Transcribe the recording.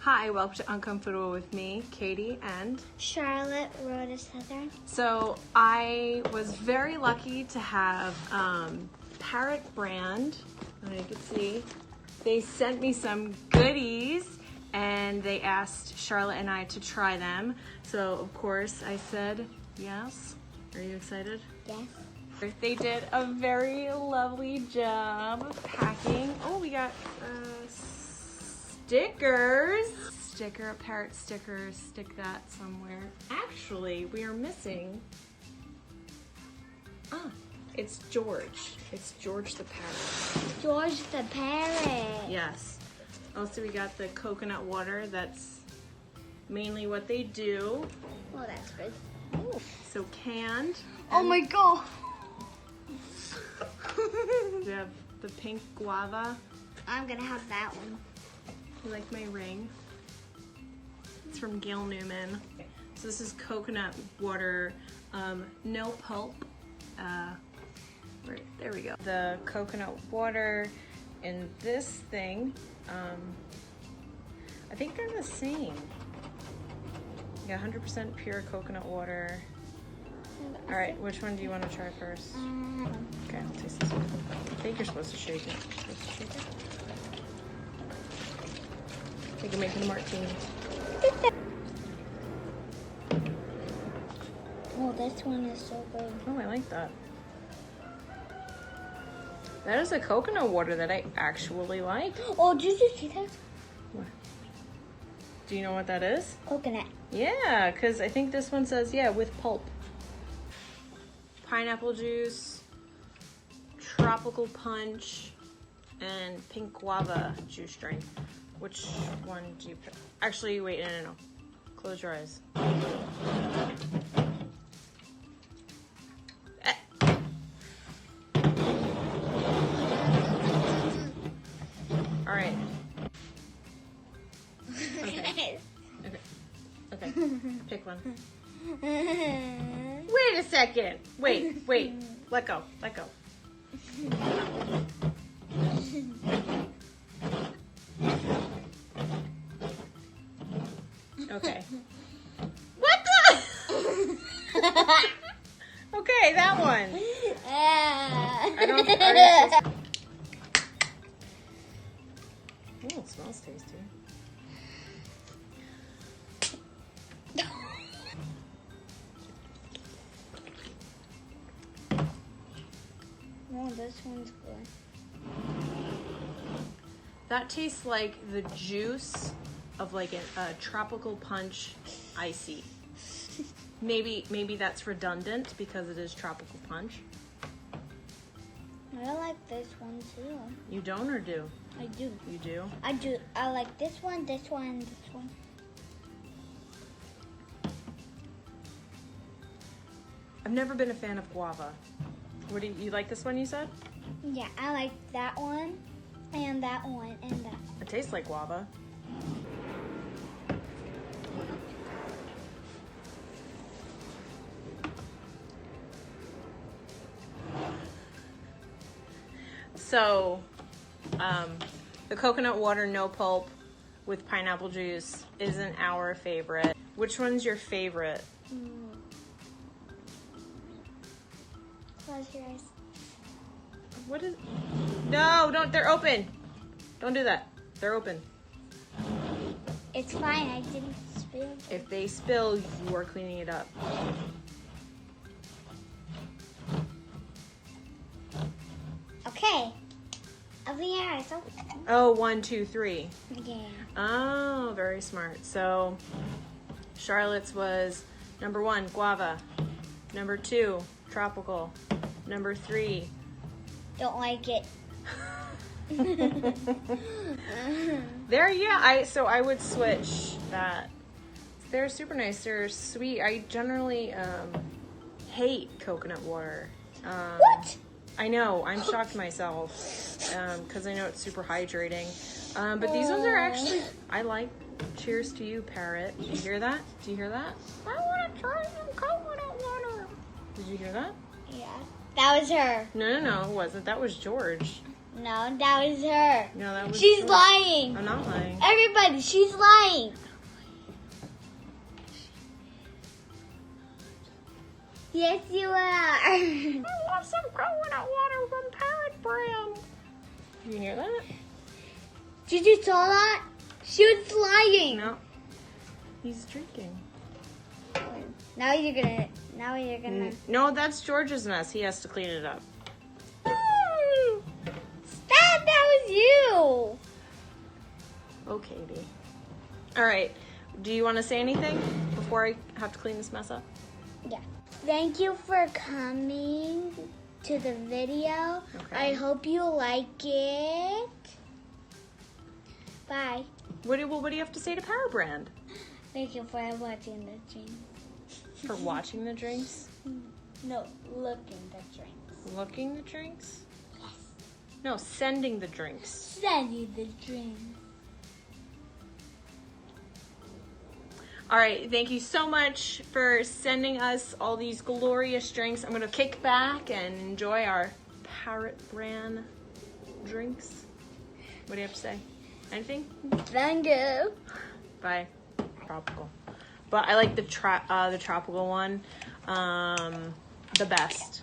Hi, welcome to Uncomfoodable with me, Katie, and Charlotte, Rhoda, Southern. so I was very lucky to have Parrot brand, and you can see, they sent me some goodies and they asked Charlotte and I to try them. So of course I said yes. Are you excited? Yes. They did a very lovely job of packing. Oh, we got stickers. A Parrot sticker, stick that somewhere. Actually, we are missing, it's George. It's George the Parrot. George the Parrot. Yes. Also, we got the coconut water. That's mainly what they do. Oh, that's good. Ooh. So canned. Oh my god. We have the Pink Guava. I'm gonna have that one. You like my ring? It's from Gail Newman. So this is coconut water, no pulp. Right, there we go. The coconut water in this thing, I think they're the same. Yeah, 100% pure coconut water. All right, which one do you want to try first? Okay, I'll taste this one. I think you're supposed to shake it. You're supposed to shake it. I think you're making a martini. Oh, this one is so good. Oh, I like that. That is a coconut water that I actually like. Oh, did you see that? What? Do you know what that is? Coconut. Yeah, because I think this one says, yeah, with pulp. Pineapple juice, tropical punch, and pink guava juice drink. Which one do you pick? Actually, wait, no. Close your eyes. All right. Okay. Pick one. Wait a second. Wait. Let go. Okay. What the? Okay, that one. I don't. Oh, it smells tasty. Oh, this one's good. That tastes like the juice of like a tropical punch icy. Maybe that's redundant because it is tropical punch. I like this one too. You don't or do? I do. You do? I do. I like this one, this one, this one. I've never been a fan of guava. What do you like this one you said? Yeah, I like that one, and that one, and that one. It tastes like guava. So, the coconut water, no pulp, with pineapple juice isn't our favorite. Which one's your favorite? Close your eyes. What is? No, don't. They're open. Don't do that. They're open. It's fine. I didn't spill. If they spill, you are cleaning it up. Okay. Over your eyes. Oh, 1, 2, 3. Yeah. Oh, very smart. So, Charlotte's was number 1, guava. Number 2, tropical. Number 3. Don't like it. There, yeah. So I would switch that. They're super nice. They're sweet. I generally hate coconut water. What? I know. I'm shocked myself because I know it's super hydrating. But these ones are actually, I like. Cheers to you, Parrot. Did you hear that? Do you hear that? I want to try some coconut water. Did you hear that? Yeah. That was her. No, it wasn't. That was George. No, that was her. No, that was She's her. lying. I'm not lying. Everybody, she's lying. Yes, you are. I want some coconut water from Parrot brand. You hear that? Did you saw that? She was lying. No. He's drinking. Now you're gonna. No, that's George's mess. He has to clean it up. Stop! That was you. Oh, Katie. All right. Do you want to say anything before I have to clean this mess up? Yeah. Thank you for coming to the video. Okay. I hope you like it. Bye. What do you have to say to Parrot brand? Thank you for watching the dream. For watching the drinks? No, looking the drinks. Looking the drinks? Yes. No, sending the drinks. Send you the dream. All right, thank you so much for sending us all these glorious drinks. I'm gonna kick back and enjoy our Parrot brand drinks. What do you have to say? Anything? Thank you. Bye. Tropical. But I like the tropical one the best.